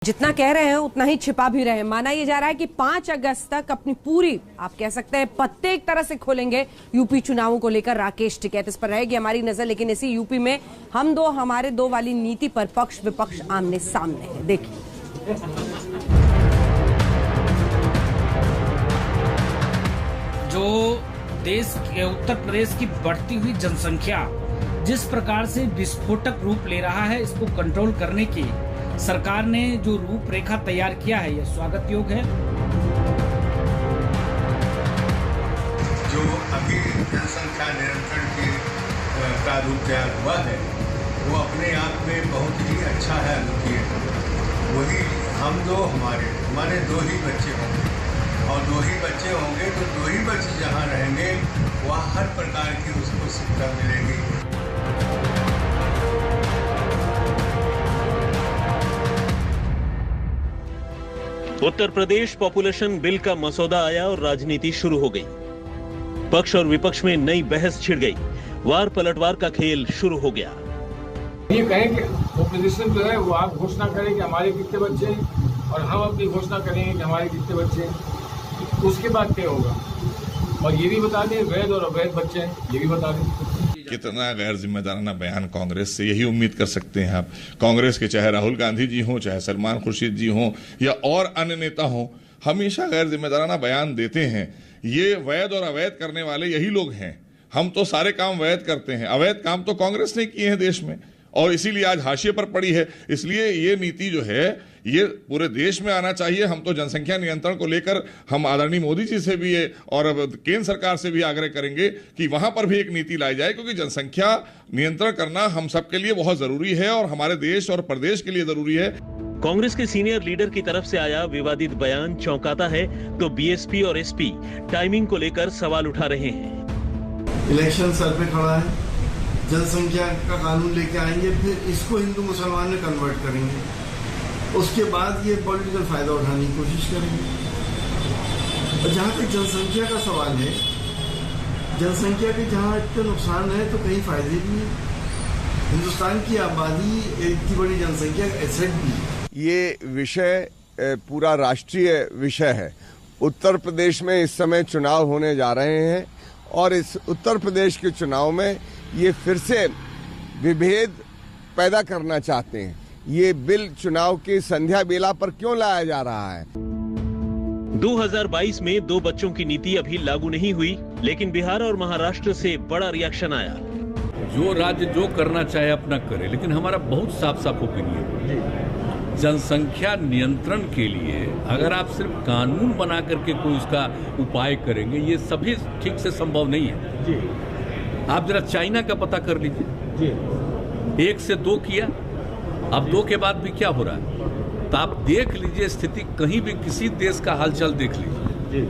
जितना कह रहे हैं उतना ही छिपा भी रहे हैं। माना यह जा रहा है कि 5 अगस्त तक अपनी पूरी, आप कह सकते हैं, पत्ते एक तरह से खोलेंगे यूपी चुनावों को लेकर राकेश टिकैत। इस पर रहेगी हमारी नजर। लेकिन इसी यूपी में हम दो हमारे दो वाली नीति पर पक्ष विपक्ष आमने सामने है। देखिए, जो देश के उत्तर प्रदेश की बढ़ती हुई जनसंख्या जिस प्रकार से विस्फोटक रूप ले रहा है, इसको कंट्रोल करने की सरकार ने जो रूपरेखा तैयार किया है, यह स्वागत योग्य है। जो अभी जनसंख्या नियंत्रण का रूप तैयार हुआ है, वो अपने आप में बहुत ही अच्छा है। वही हम दो हमारे दो ही बच्चे होंगे, और दो ही बच्चे होंगे तो दो ही बच्चे जहाँ रहेंगे वहाँ हर प्रकार की उसको शिक्षा मिलेगी। उत्तर प्रदेश पॉपुलेशन बिल का मसौदा आया और राजनीति शुरू हो गई। पक्ष और विपक्ष में नई बहस छिड़ गई। वार पलटवार का खेल शुरू हो गया। ये कहें कि ऑपोजिशन जो है वो आप घोषणा करें कि हमारे कितने बच्चे हैं, और हम अपनी घोषणा करेंगे कि हमारे कितने बच्चे हैं। उसके बाद क्या होगा, और ये भी बता दें वैध और अवैध बच्चे हैं, ये भी बता दें। कितना गैर जिम्मेदाराना बयान कांग्रेस से, यही उम्मीद कर सकते हैं आप। कांग्रेस के चाहे राहुल गांधी जी हों, चाहे सलमान खुर्शीद जी हों, या और अन्य नेता हों, हमेशा गैर जिम्मेदाराना बयान देते हैं। ये वैध और अवैध करने वाले यही लोग हैं। हम तो सारे काम वैध करते हैं, अवैध काम तो कांग्रेस ने किए हैं देश में, और इसीलिए आज हाशिए पर पड़ी है। इसलिए ये नीति जो है ये पूरे देश में आना चाहिए। हम तो जनसंख्या नियंत्रण को लेकर हम आदरणीय मोदी जी से भी और केंद्र सरकार से भी आग्रह करेंगे कि वहां पर भी एक नीति लाई जाए, क्योंकि जनसंख्या नियंत्रण करना हम सबके लिए बहुत जरूरी है और हमारे देश और प्रदेश के लिए जरूरी है। कांग्रेस के सीनियर लीडर की तरफ से आया विवादित बयान चौंकाता है तो बीएसपी और एसपी टाइमिंग को लेकर सवाल उठा रहे हैं। इलेक्शन सर पे खड़ा है, जनसंख्या का कानून लेके आएंगे, फिर इसको हिंदू मुसलमान में कन्वर्ट करेंगे, उसके बाद ये पॉलिटिकल फायदा उठाने की कोशिश करेंगे। और जहाँ तक जनसंख्या का सवाल है, जनसंख्या के जहाँ इतने नुकसान है तो कहीं फायदे भी है। हिंदुस्तान की आबादी इतनी बड़ी जनसंख्या का एसेट भी है। ये विषय पूरा राष्ट्रीय विषय है। उत्तर प्रदेश में इस समय चुनाव होने जा रहे हैं, और इस उत्तर प्रदेश के चुनाव में ये फिर से विभेद पैदा करना चाहते हैं। ये बिल चुनाव की संध्या बेला पर क्यों लाया जा रहा है? 2022 में 2 बच्चों की नीति अभी लागू नहीं हुई, लेकिन बिहार और महाराष्ट्र से बड़ा रिएक्शन आया। जो राज्य जो करना चाहे अपना करे, लेकिन हमारा बहुत साफ साफ ओपिनियन है। जनसंख्या नियंत्रण के लिए अगर आप सिर्फ कानून बना करके कोई उसका उपाय करेंगे, ये सभी ठीक से संभव नहीं है। आप जरा चाइना का पता कर लीजिए, 1 से 2 किया, अब 2 के बाद भी क्या हो रहा है। तो आप देख लीजिए स्थिति, कहीं भी किसी देश का हालचाल देख लीजिए।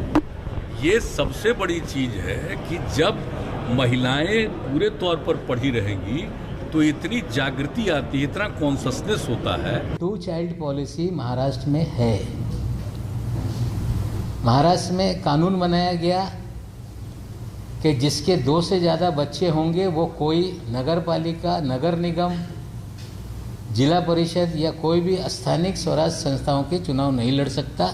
ये सबसे बड़ी चीज है कि जब महिलाएं पूरे तौर पर पढ़ी रहेंगी तो इतनी जागृति आती है, इतना कॉन्शसनेस होता है। 2 चाइल्ड पॉलिसी महाराष्ट्र में है। महाराष्ट्र में कानून बनाया गया कि जिसके 2 से ज़्यादा बच्चे होंगे वो कोई नगर पालिका, नगर निगम, जिला परिषद या कोई भी स्थानीय स्वराज संस्थाओं के चुनाव नहीं लड़ सकता।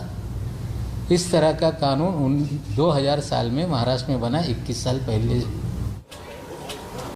इस तरह का कानून 2000 साल में महाराष्ट्र में बना, 21 साल पहले